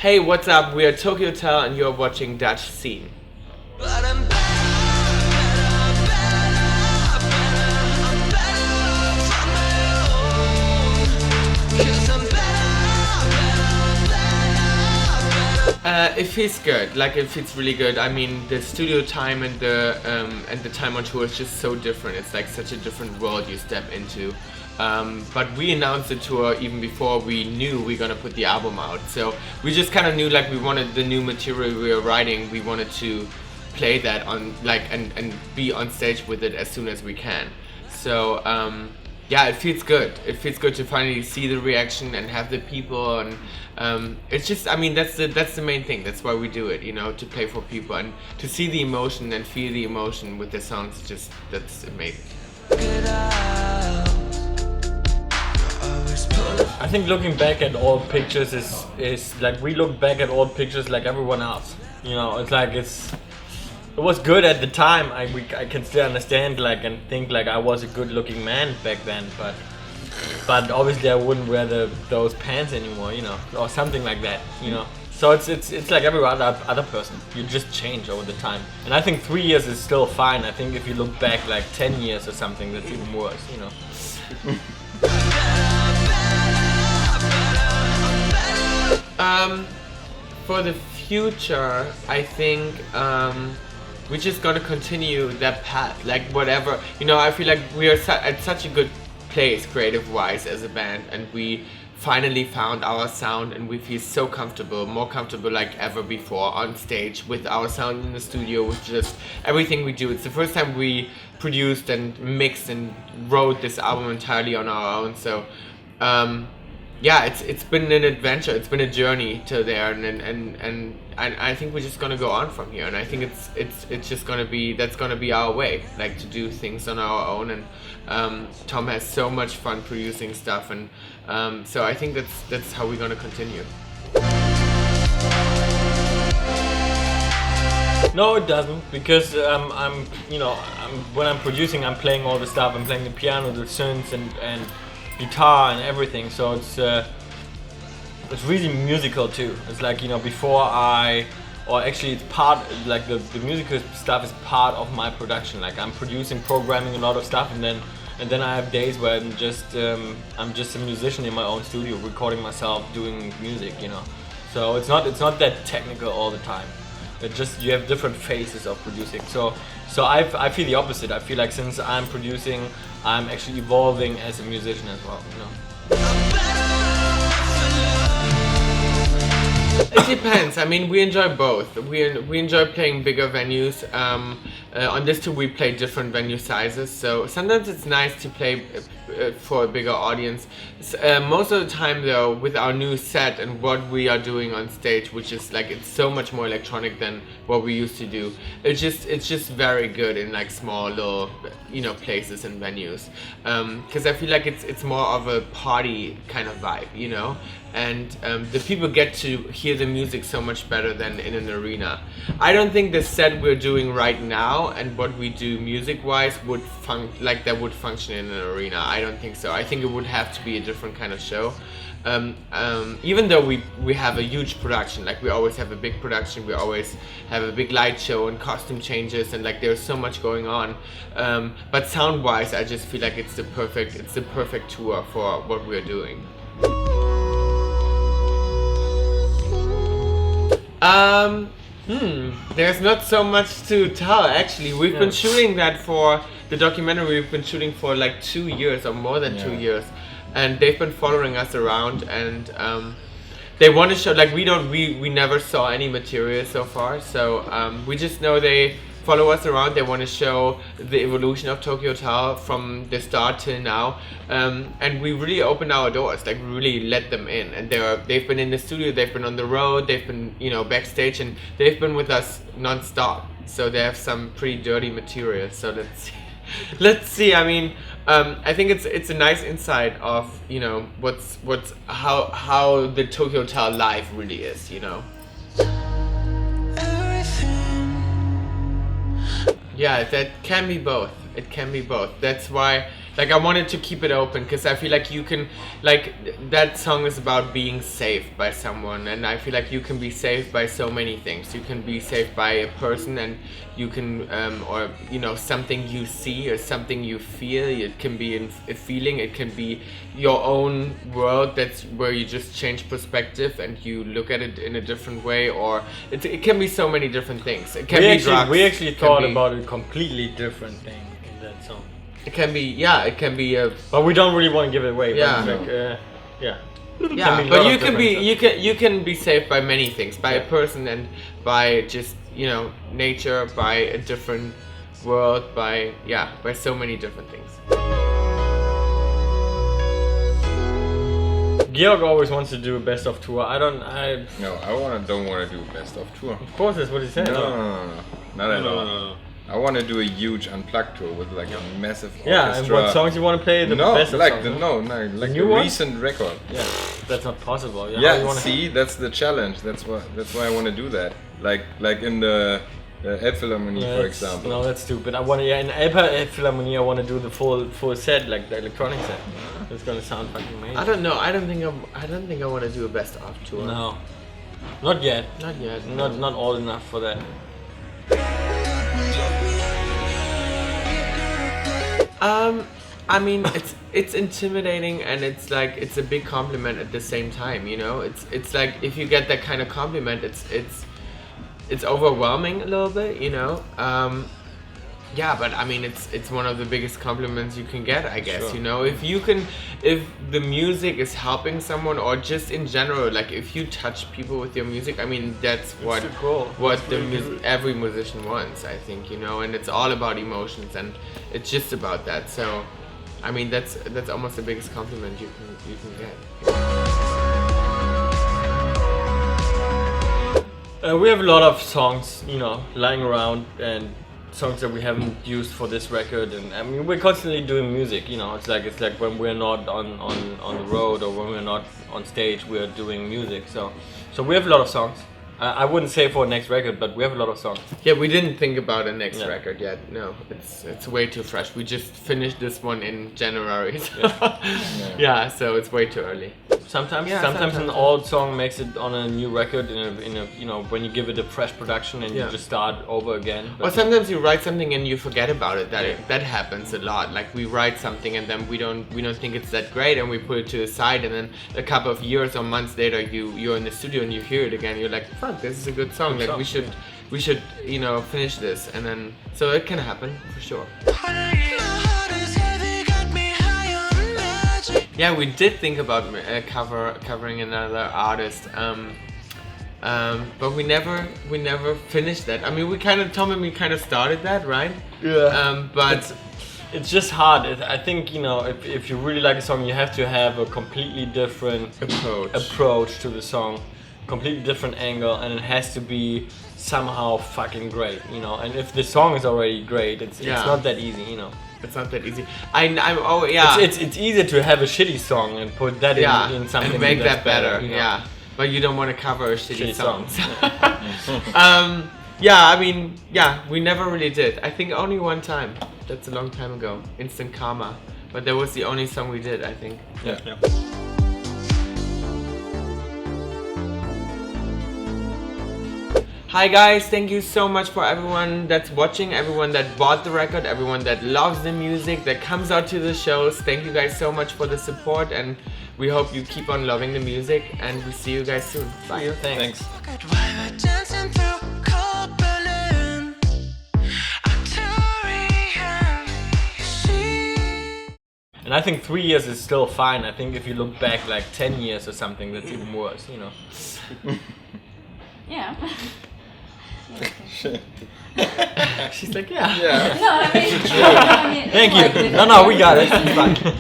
Hey, what's up? We are Tokyo Hotel and you're watching Dutch Scene. It feels good. Like it feels really good. I mean, the studio time and the time on tour is just so different. It's like such a different world you step into. But we announced the tour even before we knew we were gonna put the album out. So we just kind of knew like we wanted the new material we were writing. We wanted to play that on like and be on stage with it as soon as we can. So yeah, it feels good. It feels good to finally see the reaction and have the people, and it's just, I mean, that's the main thing. That's why we do it, you know, to play for people and to see the emotion and feel the emotion with the songs. Just that's amazing. I think looking back at old pictures is like we look back at old pictures like everyone else. You know, it's like it was good at the time. I can still understand like and think like I was a good looking man back then, but obviously I wouldn't wear those pants anymore, you know, or something like that, you know. So it's like every other person. You just change over the time, and I think 3 years is still fine. I think if you look back like 10 years or something, that's even worse, you know. For the future, I think we're just gonna continue that path, like whatever, you know. I feel like we are at such a good place creative-wise as a band, and we finally found our sound, and we feel so comfortable, more comfortable like ever before on stage with our sound in the studio, with just everything we do. It's the first time we produced and mixed and wrote this album entirely on our own, so yeah, it's been an adventure. It's been a journey to there, and I think we're just gonna go on from here. And I think it's just gonna be, that's gonna be our way, like to do things on our own. And Tom has so much fun producing stuff, and so I think that's how we're gonna continue. No, it doesn't, because when I'm producing, I'm playing all the stuff. I'm playing the piano, the synths, and guitar and everything, so it's really musical too. It's like, you know, it's part, like the musical stuff is part of my production. Like I'm producing, programming a lot of stuff, and then I have days where I'm just a musician in my own studio, recording myself, doing music, you know. So it's not that technical all the time. It just, you have different phases of producing. So I feel the opposite. I feel like since I'm producing, I'm actually evolving as a musician as well, you know. It depends. I mean, we enjoy both. We enjoy playing bigger venues. On this tour we play different venue sizes, so sometimes it's nice to play for a bigger audience. Most of the time though, with our new set and what we are doing on stage, which is like, it's so much more electronic than what we used to do, it's just very good in like small little, you know, places and venues, because I feel like it's more of a party kind of vibe, you know, and the people get to hear the music so much better than in an arena. I don't think the set we're doing right now and what we do music-wise would function in an arena. I don't think so. I think it would have to be a different kind of show. Even though we have a huge production, like we always have a big production, we always have a big light show and costume changes, and like there's so much going on. But sound-wise, I just feel like it's the perfect tour for what we're doing. There's not so much to tell actually. We've been shooting that for the documentary. We've been shooting for like 2 years or more than 2 years, and they've been following us around, and they want to show, like we never saw any material so far, so we just know they follow us around. They want to show the evolution of Tokyo Hotel from the start till now, and we really opened our doors, like we really let them in, and they've been in the studio, they've been on the road, they've been, you know, backstage, and they've been with us non-stop, so they have some pretty dirty material. So let's see. I mean, I think it's a nice insight of, you know, how the Tokyo Hotel life really is, you know. Yeah, that can be both. It can be both. That's why Like I wanted to keep it open because I feel like you can, like that song is about being saved by someone, and I feel like you can be saved by so many things. You can be saved by a person, and you can, or you know, something you see or something you feel. It can be a feeling. It can be your own world. That's where you just change perspective and you look at it in a different way, or it can be so many different things. It can be drugs. We actually thought about a completely different thing in that song. It can be, yeah, it can be a. But we don't really want to give it away. Yeah. But like, yeah. Yeah, but you can be saved by many things, by a person and by just, you know, nature, by a different world, by so many different things. Georg always wants to do a best of tour. No, I don't want to do a best of tour. Of course, that's what he said. No, not at all. I want to do a huge unplugged tour with like a massive orchestra. Yeah, and what songs you want to play? The best of songs? Like new the one? recent record. Yeah, that's not possible. See, that's the challenge. That's why I want to do that. Like in the Elbphilharmonie, for example. No, that's stupid. I want to in Elbphilharmonie. I want to do the full set, like the electronic set. It's gonna sound fucking amazing. I don't know. I don't think I want to do a best of tour. No, not yet. Not yet. Not old enough for that. I mean, it's intimidating, and it's like it's a big compliment at the same time. You know, it's like if you get that kind of compliment, it's overwhelming a little bit. You know, yeah, but I mean, it's one of the biggest compliments you can get, I guess. Sure. You know, if the music is helping someone, or just in general, like if you touch people with your music, I mean, that's what every musician wants, I think. You know, and it's all about emotions, and it's just about that. So, I mean, that's almost the biggest compliment you can get. We have a lot of songs, you know, lying around, and songs that we haven't used for this record, and I mean we're constantly doing music, you know. It's like when we're not on the road, or when we're not on stage, we're doing music. So we have a lot of songs. I wouldn't say for next record, but we have a lot of songs. Yeah, we didn't think about a next record yet. No, it's way too fresh. We just finished this one in January. So so it's way too early. Sometimes an old song makes it on a new record in a you know, when you give it a fresh production and you just start over again. Or sometimes you write something and you forget about it. That happens a lot. Like we write something and then we don't think it's that great, and we put it to the side, and then a couple of years or months later you're in the studio and you hear it again. You're like, fuck, this is a good song. Like we should you know, finish this, and then so it can happen for sure. Yeah, we did think about covering another artist, but we never finished that. I mean, we kind of started that, right? Yeah. But it's just hard. I think, you know, if you really like a song, you have to have a completely different approach to the song, completely different angle, and it has to be somehow fucking great, you know. And if the song is already great, it's not that easy, you know. It's not that easy. It's easier to have a shitty song and put that in something and make that better. You know? Yeah, but you don't want to cover a shitty song. I mean, we never really did. I think only one time. That's a long time ago. Instant Karma, but that was the only song we did, I think. Yeah. Hi guys, thank you so much for everyone that's watching, everyone that bought the record, everyone that loves the music, that comes out to the shows. Thank you guys so much for the support, and we hope you keep on loving the music, and we see you guys soon. Bye. Thanks. And I think 3 years is still fine. I think if you look back like 10 years or something, that's even worse, you know. Yeah. She's like, yeah. No, I mean, Thank you. No, we got it. It's fine.